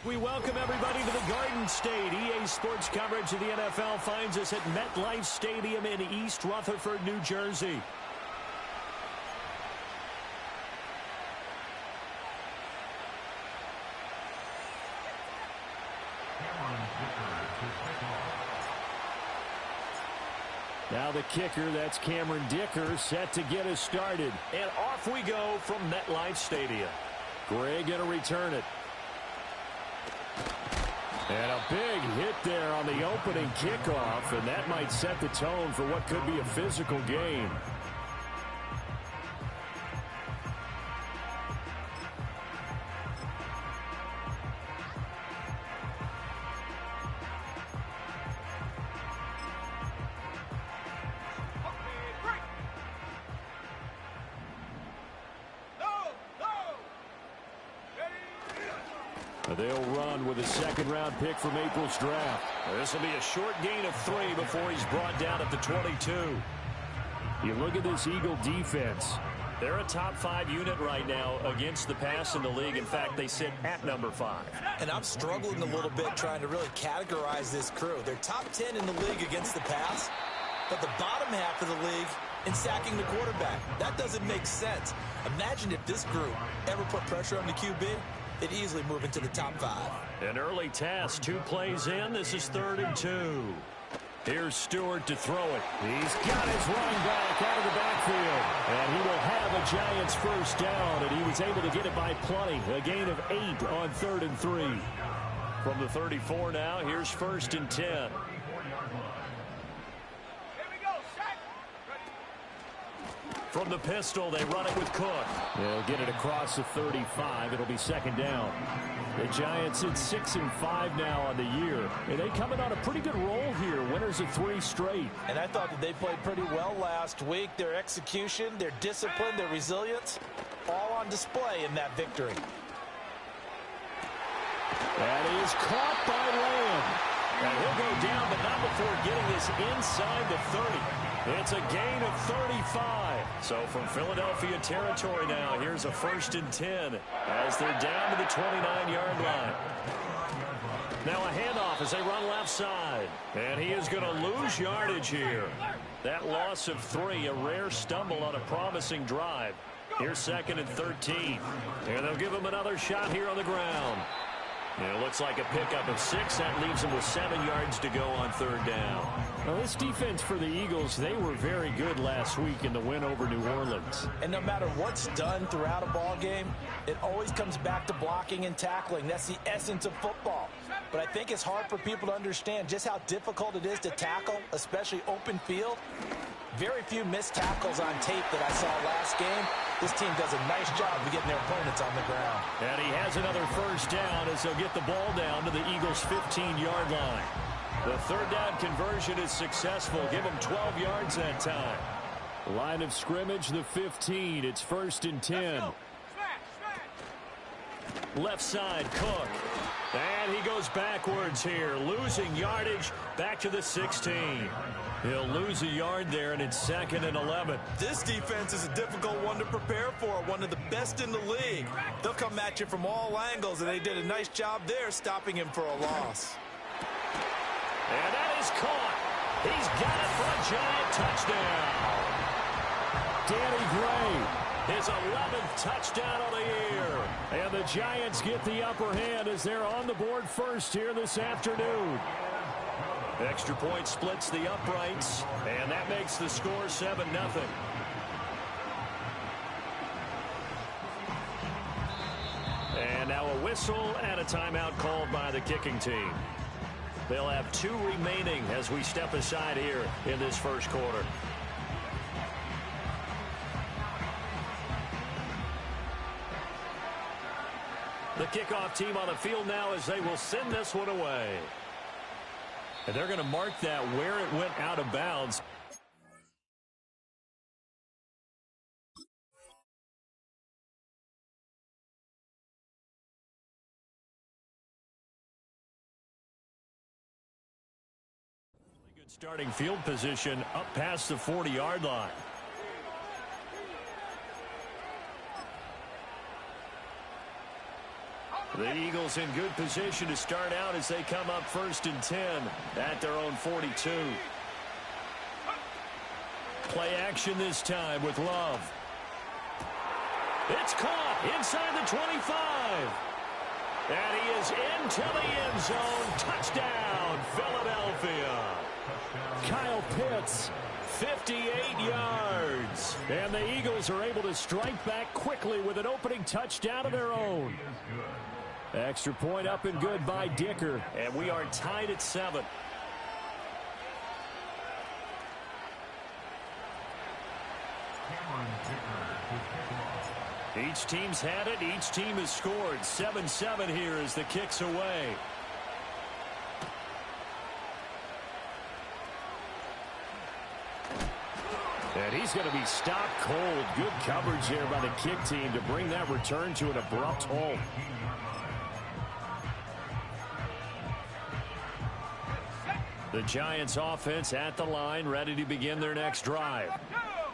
We welcome everybody to the Garden State. EA Sports coverage of the NFL finds us at MetLife Stadium in East Rutherford, New Jersey. Now the kicker, that's Cameron Dicker, set to get us started. And off we go from MetLife Stadium. Gray going to return it. And a big hit there on the opening kickoff, and that might set the tone for what could be a physical game. They'll run with a second-round pick from April's draft. This will be a short gain of 3 before he's brought down at the 22. You look at this Eagle defense. They're a top 5 unit right now against the pass in the league. In fact, they sit at number 5. And I'm struggling a little bit trying to really categorize this crew. They're top 10 in the league against the pass, but the bottom half of the league in sacking the quarterback. That doesn't make sense. Imagine if this group ever put pressure on the QB. They'd easily move into the top 5. An early task, 2 plays in. This is 3rd and 2. Here's Stewart to throw it. He's got his running back out of the backfield. And he will have a Giants first down, and he was able to get it by plenty. A gain of 8 on 3rd and 3. From the 34 now, here's 1st and 10. From the pistol, they run it with Cook. They'll get it across the 35. It'll be 2nd down. The Giants at 6-5 now on the year. And they come in on a pretty good roll here. Winners of 3 straight. And I thought that they played pretty well last week. Their execution, their discipline, their resilience, all on display in that victory. That is caught by Lamb. And he'll go down, but not before getting this inside the 30. It's a gain of 35. So from Philadelphia territory now, here's a 1st and 10 as they're down to the 29-yard line. Now a handoff as they run left side. And he is going to lose yardage here. That loss of 3, a rare stumble on a promising drive. Here's 2nd and 13. And they'll give him another shot here on the ground. And it looks like a pickup of 6. That leaves them with 7 yards to go on 3rd down. Well, this defense for the Eagles, they were very good last week in the win over New Orleans. And no matter what's done throughout a ball game, it always comes back to blocking and tackling. That's the essence of football. But I think it's hard for people to understand just how difficult it is to tackle, especially open field. Very few missed tackles on tape that I saw last game. This team does a nice job of getting their opponents on the ground. And he has another 1st down as they'll get the ball down to the Eagles' 15-yard line. The 3rd down conversion is successful. Give them 12 yards that time. Line of scrimmage, the 15. It's 1st and 10. Left side, Cook. And he goes backwards here, losing yardage back to the 16. He'll lose a yard there, and it's 2nd and 11. This defense is a difficult one to prepare for, one of the best in the league. They'll come at you from all angles, and they did a nice job there stopping him for a loss. And that is caught. He's got it for a Giant touchdown. Danny Gray, his 11th touchdown of the year. And the Giants get the upper hand as they're on the board first here this afternoon. Extra point splits the uprights, and that makes the score 7-0. And now a whistle and a timeout called by the kicking team. They'll have 2 remaining as we step aside here in this first quarter. The kickoff team on the field now as they will send this one away. And they're going to mark that where it went out of bounds. Really good starting field position up past the 40-yard line. The Eagles in good position to start out as they come up 1st and 10 at their own 42. Play action this time with Love. It's caught inside the 25. And he is into the end zone. Touchdown, Philadelphia. Kyle Pitts, 58 yards. And the Eagles are able to strike back quickly with an opening touchdown of their own. Extra point up and good by Dicker. And we are tied at 7. Each team's had it. Each team has scored. 7-7 here as the kick's away. And he's going to be stopped cold. Good coverage there by the kick team to bring that return to an abrupt halt. The Giants offense at the line, ready to begin their next drive.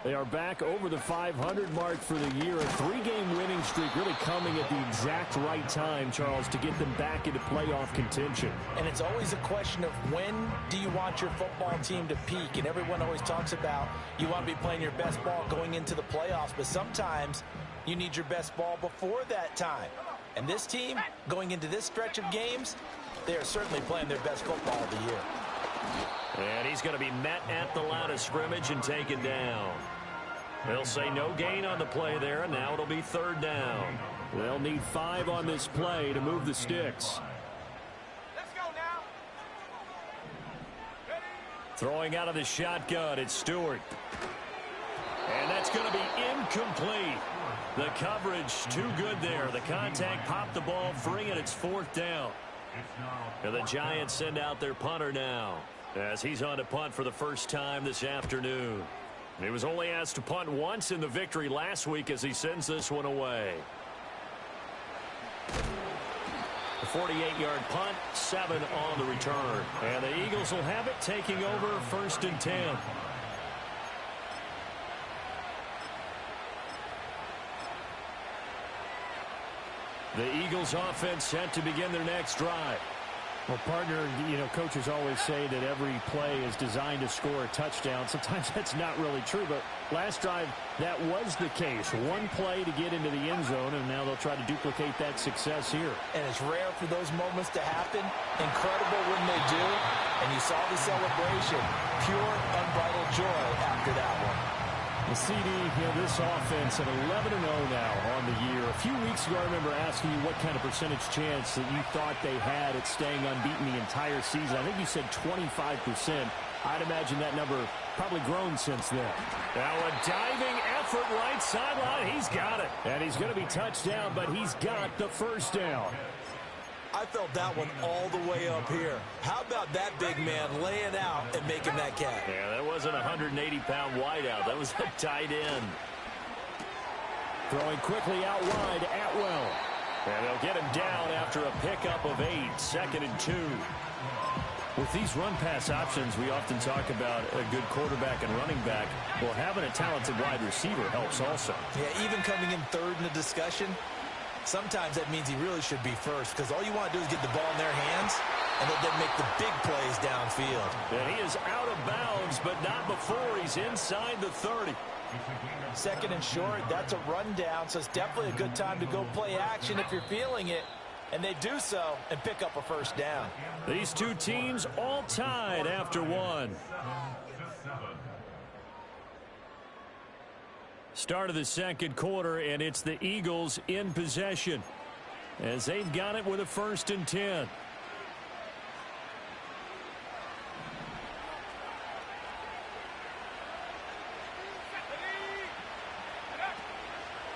They are back over the 500 mark for the year. A 3-game winning streak really coming at the exact right time, Charles, to get them back into playoff contention. And it's always a question of when do you want your football team to peak? And everyone always talks about you want to be playing your best ball going into the playoffs, but sometimes you need your best ball before that time. And this team, going into this stretch of games, they are certainly playing their best football of the year. And he's going to be met at the line of scrimmage and taken down. They'll say no gain on the play there, and now it'll be 3rd down. They'll need 5 on this play to move the sticks. Let's go now. Ready? Throwing out of the shotgun, it's Stewart. And that's going to be incomplete. The coverage too good there. The contact popped the ball free, and it's 4th down. And the Giants send out their punter now as he's on to punt for the first time this afternoon. He was only asked to punt once in the victory last week as he sends this one away. A 48-yard punt, 7 on the return. And the Eagles will have it, taking over 1st and 10. The Eagles offense set to begin their next drive. Well, partner, coaches always say that every play is designed to score a touchdown. Sometimes that's not really true, but last drive, that was the case. One play to get into the end zone, and now they'll try to duplicate that success here. And it's rare for those moments to happen. Incredible when they do. And you saw the celebration. Pure, unbridled joy after that one. The CD, this offense at 11-0 now on the year. A few weeks ago, I remember asking you what kind of percentage chance that you thought they had at staying unbeaten the entire season. I think you said 25%. I'd imagine that number probably grown since then. Now a diving effort right sideline. He's got it. And he's going to be touched down, but he's got the 1st down. I felt that one all the way up here. How about that big man laying out and making that catch? Yeah, that wasn't a 180-pound wideout. That was a tight end. Throwing quickly out wide, Atwell. And they'll get him down after a pickup of 8, 2nd and 2. With these run-pass options, we often talk about a good quarterback and running back. Well, having a talented wide receiver helps also. Yeah, even coming in 3rd in the discussion, sometimes that means he really should be first because all you want to do is get the ball in their hands and let them make the big plays downfield. And he is out of bounds, but not before he's inside the 30. 2nd and short, that's a rundown, so it's definitely a good time to go play action if you're feeling it. And they do so and pick up a 1st down. These two teams all tied after 1. Start of the 2nd quarter, and it's the Eagles in possession as they've got it with a 1st and 10.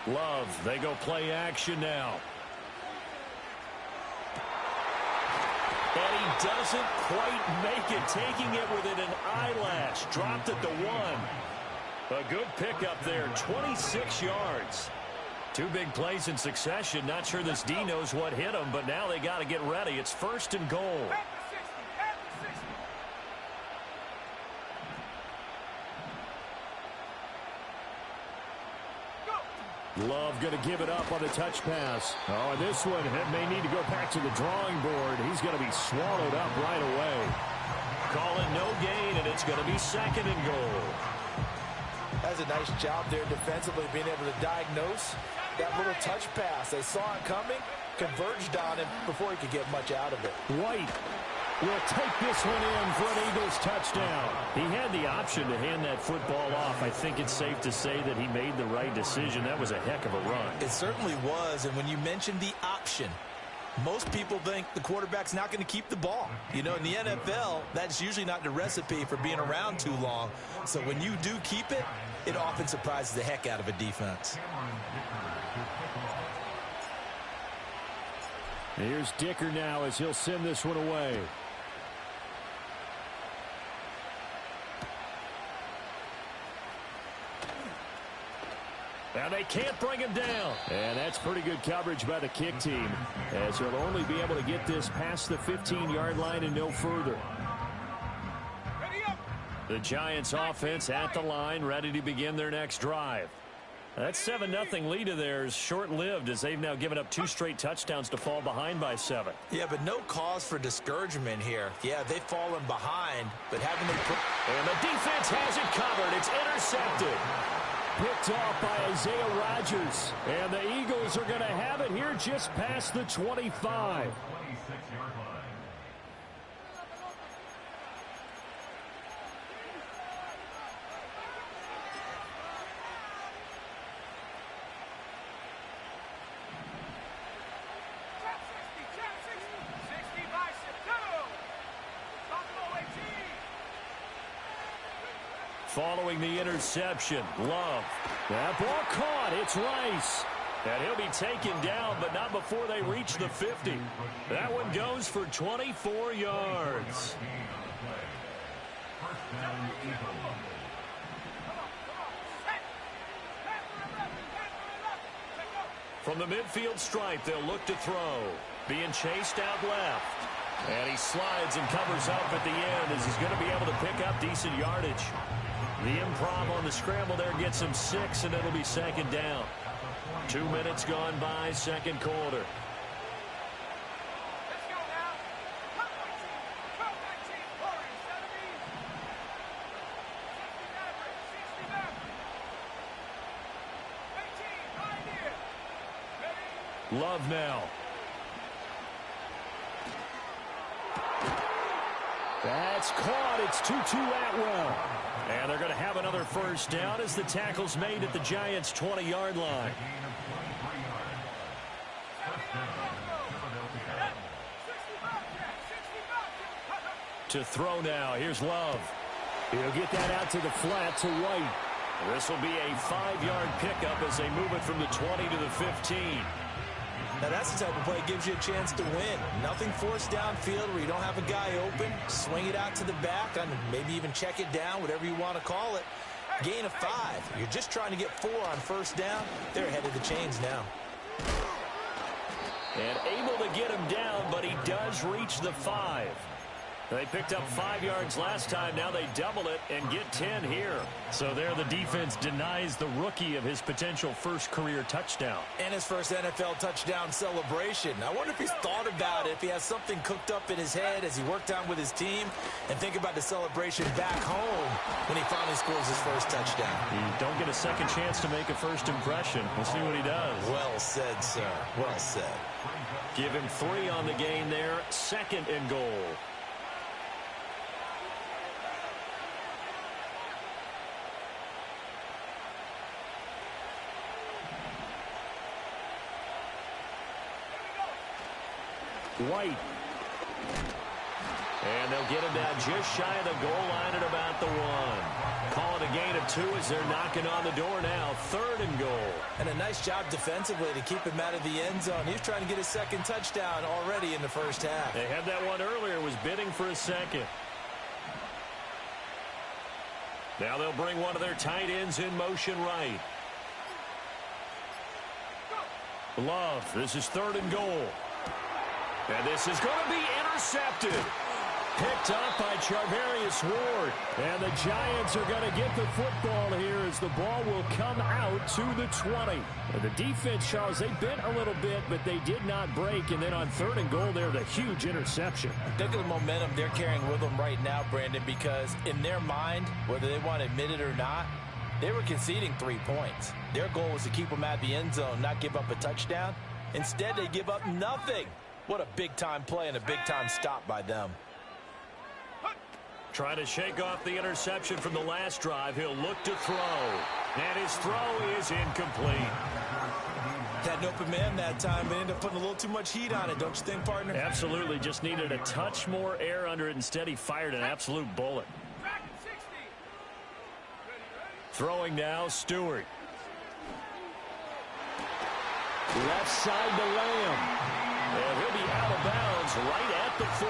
Love, they go play action now. And he doesn't quite make it, taking it within an eyelash. Dropped at the 1. A good pickup there, 26 yards. 2 big plays in succession. Not sure this D knows what hit him, but now they got to get ready. It's 1st and goal. Love going to give it up on the touch pass. Oh, and this one may need to go back to the drawing board. He's going to be swallowed up right away. Call it no gain, and it's going to be 2nd and goal. That's a nice job there defensively, being able to diagnose that little touch pass. They saw it coming, converged on him before he could get much out of it. White will take this one in for an Eagles touchdown. He had the option to hand that football off. I think it's safe to say that he made the right decision. That was a heck of a run. It certainly was, and when you mentioned the option, most people think the quarterback's not going to keep the ball. You know, in the NFL, that's usually not the recipe for being around too long. So when you do keep it, it often surprises the heck out of a defense. Here's Dicker now as he'll send this one away. Now they can't bring him down. And that's pretty good coverage by the kick team, as he'll only be able to get this past the 15-yard line and no further. The Giants offense at the line, ready to begin their next drive. That 7-0 lead of theirs short-lived, as they've now given up 2 straight touchdowns to fall behind by 7. Yeah, but no cause for discouragement here. Yeah, they've fallen behind, but haven't they put... And the defense has it covered. It's intercepted. Picked off by Isaiah Rodgers. And the Eagles are going to have it here just past the 25. Following the interception, Love. That ball caught. It's Rice. And he'll be taken down, but not before they reach the 50. That one goes for 24 yards. From the midfield stripe, they'll look to throw. Being chased out left. And he slides and covers up at the end, as he's going to be able to pick up decent yardage. The improv on the scramble there gets him 6, and it'll be 2nd down. 2 minutes gone by, 2nd quarter. Let's go now. 12, 19, 40, 17. Love now. That's caught. It's Tutu Atwell. And they're going to have another 1st down as the tackle's made at the Giants' 20-yard line. To throw now. Here's Love. He'll get that out to the flat to White. This will be a 5-yard pickup as they move it from the 20 to the 15. Now, that's the type of play that gives you a chance to win. Nothing forced downfield where you don't have a guy open. Swing it out to the back, and maybe even check it down, whatever you want to call it. Gain of 5. You're just trying to get 4 on 1st down. They're ahead of the chains now. And able to get him down, but he does reach the 5. They picked up 5 yards last time. Now they double it and get 10 here. So there the defense denies the rookie of his potential 1st career touchdown. And his first NFL touchdown celebration. I wonder if he's thought about it, if he has something cooked up in his head as he worked on with his team, and think about the celebration back home when he finally scores his 1st touchdown. You don't get a second chance to make a 1st impression. We'll see what he does. Well said, sir. Well said. Give him 3 on the gain there. 2nd and goal. White. And they'll get him down just shy of the goal line at about the 1. Call it a gain of 2 as they're knocking on the door now. 3rd and goal. And a nice job defensively to keep him out of the end zone. He was trying to get his 2nd touchdown already in the 1st half. They had that one earlier, was bidding for a 2nd. Now they'll bring one of their tight ends in motion right. Love, this is 3rd and goal. And this is going to be intercepted. Picked up by Charvarius Ward. And the Giants are going to get the football here as the ball will come out to the 20. And the defense, Charles, they bent a little bit, but they did not break. And then on 3rd and goal there, the huge interception. Think of the momentum they're carrying with them right now, Brandon, because in their mind, whether they want to admit it or not, they were conceding 3 points. Their goal was to keep them at the end zone, not give up a touchdown. Instead, they give up nothing. What a big-time play and a big-time stop by them. Trying to shake off the interception from the last drive. He'll look to throw. And his throw is incomplete. Had an open man that time, but ended up putting a little too much heat on it, don't you think, partner? Absolutely. Just needed a touch more air under it. Instead, he fired an absolute bullet. Throwing now, Stewart. Left side to Lamb. And he'll be out of bounds right at the 40.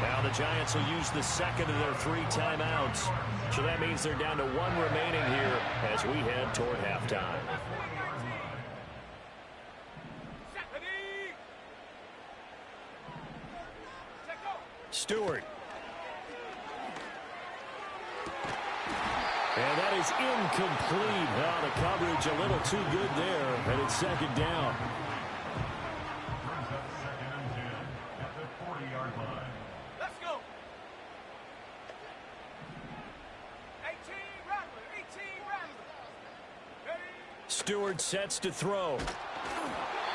Now the Giants will use the second of their 3 timeouts. So that means they're down to 1 remaining here as we head toward halftime. Stewart. And that is incomplete. Well, the coverage a little too good there, and it's 2nd down. Stewart sets to throw.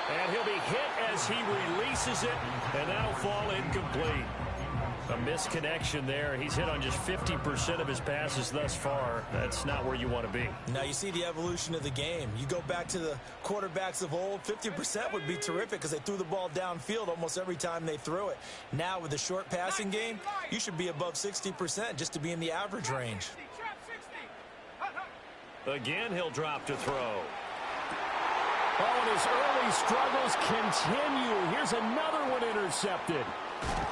And he'll be hit as he releases it, and that'll fall incomplete. A misconnection there. He's hit on just 50% of his passes thus far. That's not where you want to be. Now you see the evolution of the game. You go back to the quarterbacks of old, 50% would be terrific because they threw the ball downfield almost every time they threw it. Now with the short passing game, you should be above 60% just to be in the average range. Again, he'll drop to throw. Oh, and his early struggles continue. Here's another one intercepted.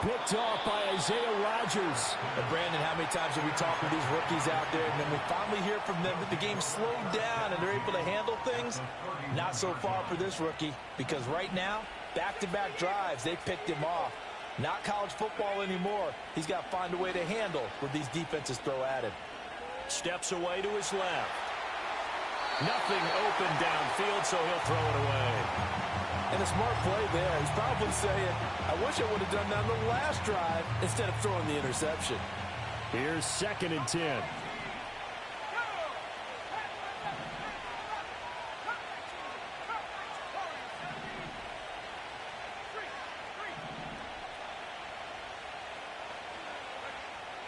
Picked off by Isaiah Rodgers. And Brandon, how many times have we talked with these rookies out there, and then we finally hear from them that the game slowed down and they're able to handle things? Not so far for this rookie, because right now, back-to-back drives, they picked him off. Not college football anymore. He's got to find a way to handle what these defenses throw at him. Steps away to his left. Nothing open downfield, so he'll throw it away. And a smart play there. He's probably saying, I wish I would have done that on the last drive instead of throwing the interception. Here's 2nd and 10.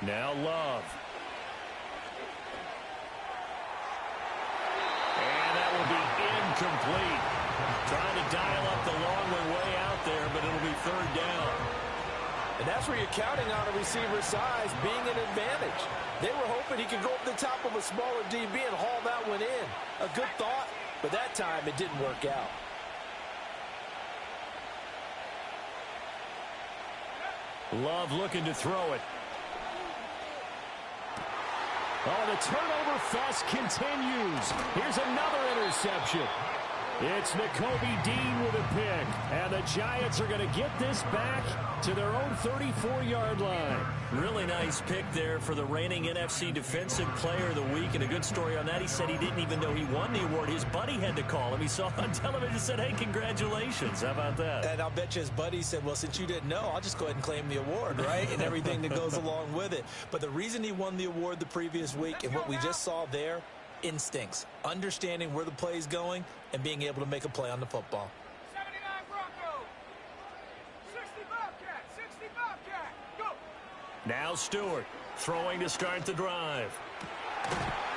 Now Love. Incomplete. Trying to dial up the long way out there, but it'll be 3rd down. And that's where you're counting on a receiver's size being an advantage. They were hoping he could go up the top of a smaller DB and haul that one in. A good thought, but that time it didn't work out. Love looking to throw it. Oh, the turnover fest continues. Here's another interception. It's Nakobe Dean with a pick. And the Giants are going to get this back to their own 34-yard line. Really nice pick there for the reigning NFC Defensive Player of the Week. And a good story on that, he said he didn't even know he won the award. His buddy had to call him. He saw it on television and said, hey, congratulations. How about that? And I'll bet you his buddy said, well, since you didn't know, I'll just go ahead and claim the award, right? And everything that goes along with it. But the reason he won the award the previous week and what we just saw there, instincts, understanding where the play is going, and being able to make a play on the football. 79 Bronco, 60 Bobcat, 60 Bobcat, go! Now Stewart throwing to start the drive.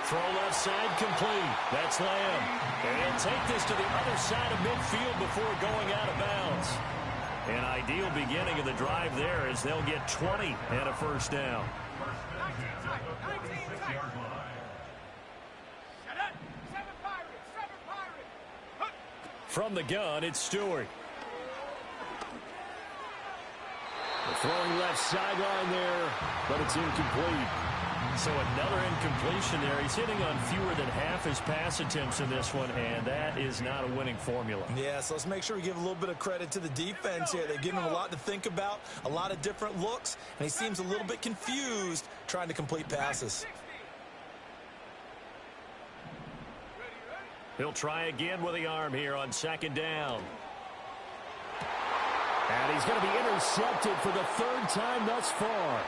Throw left side complete. That's Lamb. And he'll take this to the other side of midfield before going out of bounds. An ideal beginning of the drive there as they'll get 20 and a 1st down. 19 tight, 19 tight. From the gun, it's Stewart. The throwing left sideline there, but it's incomplete. So another incompletion there. He's hitting on fewer than half his pass attempts in this one, and that is not a winning formula. Yeah, so let's make sure we give a little bit of credit to the defense here. They've given him a lot to think about, a lot of different looks, and he seems a little bit confused trying to complete passes. He'll try again with the arm here on second down. And he's going to be intercepted for the third time thus far.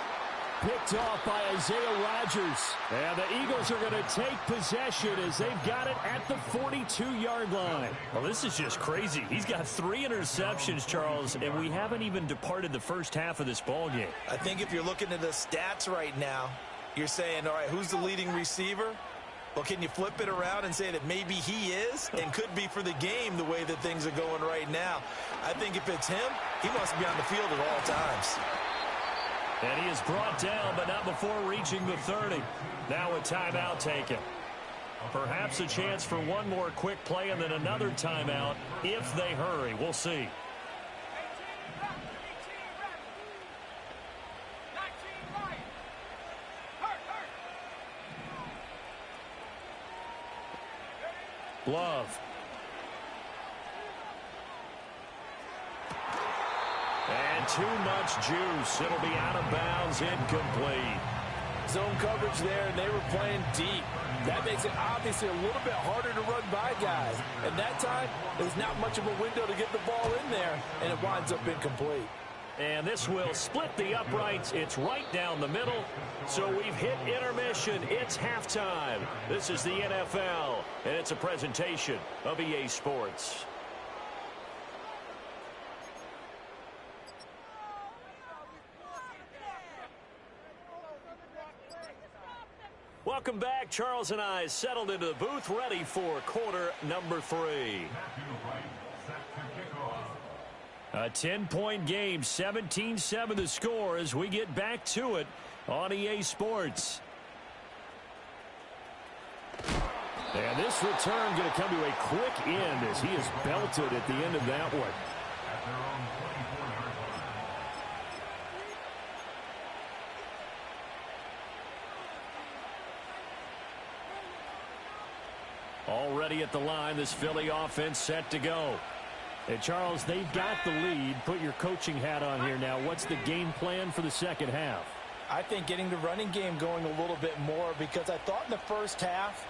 Picked off by Isaiah Rodgers. And the Eagles are going to take possession as they've got it at the 42-yard line. Well, this is just crazy. He's got 3 interceptions, Charles, and we haven't even departed the first half of this ballgame. I think if you're looking at the stats right now, you're saying, all right, who's the leading receiver? Well, can you flip it around and say that maybe he is and could be for the game the way that things are going right now? I think if it's him, he must be on the field at all times. And he is brought down, but not before reaching the 30. Now a timeout taken. Perhaps a chance for one more quick play and then another timeout if they hurry. We'll see. Love. And too much juice. It'll be out of bounds, incomplete. Zone coverage there, and they were playing deep. That makes it obviously a little bit harder to run by guys. And that time, there's not much of a window to get the ball in there, and it winds up incomplete. And this will split the uprights. It's right down the middle. So we've hit intermission. It's halftime. This is the NFL, and it's a presentation of EA Sports. Welcome back. Charles and I settled into the booth, ready for quarter number 3. A 10-point game, 17-7 the score as we get back to it on EA Sports. And this return going to come to a quick end as he is belted at the end of that one. Already at the line, this Philly offense set to go. And Charles, they've got the lead. Put your coaching hat on here now. What's the game plan for the second half? I think getting the running game going a little bit more, because I thought in the first half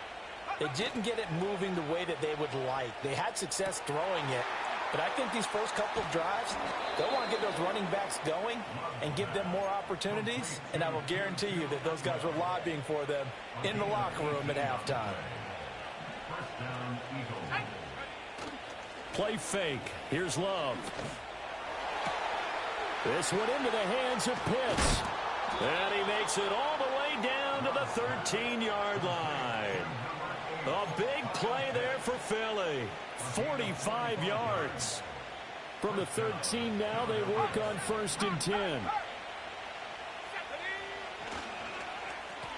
they didn't get it moving the way that they would like. They had success throwing it, but I think these first couple of drives, they'll want to get those running backs going and give them more opportunities, and I will guarantee you that those guys were lobbying for them in the locker room at halftime. Play fake. Here's Love. This one into the hands of Pitts. And he makes it all the way down to the 13-yard line. A big play there for Philly. 45 yards. From the 13 now, they work on 1st and 10.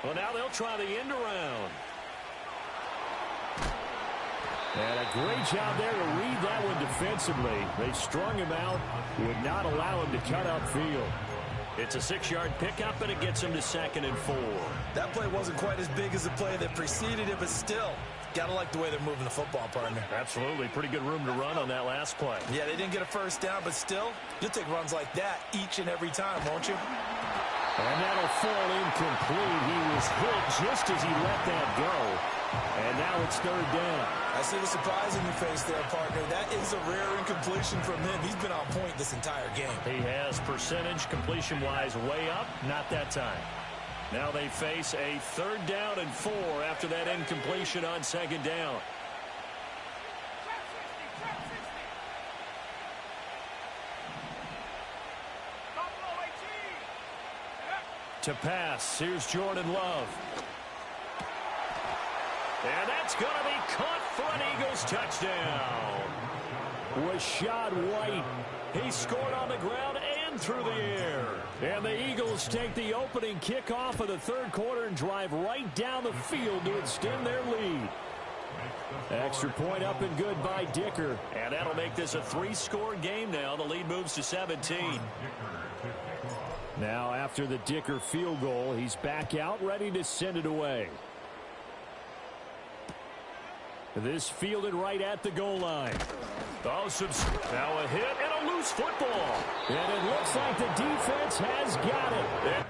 Well, now they'll try the end around. And a great job there to read that one defensively. They strung him out, would not allow him to cut upfield. It's a 6-yard pickup, and it gets him to 2nd and 4. That play wasn't quite as big as the play that preceded it, but still, got to like the way they're moving the football, partner. Absolutely. Pretty good room to run on that last play. Yeah, they didn't get a first down, but still, you'll take runs like that each and every time, won't you? And that'll fall incomplete. He was hit just as he let that go. And now it's 3rd down. I see the surprise in your face there, partner. That is a rare incompletion from him. He's been on point this entire game. He has percentage completion-wise way up. Not that time. Now they face a 3rd down and 4 after that incompletion on 2nd down. To pass, here's Jordan Love. And that's going to be caught for an Eagles touchdown. Rashad White. He scored on the ground and through the air. And the Eagles take the opening kickoff of the 3rd quarter and drive right down the field to extend their lead. Extra point up and good by Dicker. And that'll make this a 3-score game now. The lead moves to 17. Now after the Dicker field goal, he's back out ready to send it away. This fielded right at the goal line. Oh, now a hit and a loose football. And it looks like the defense has got it.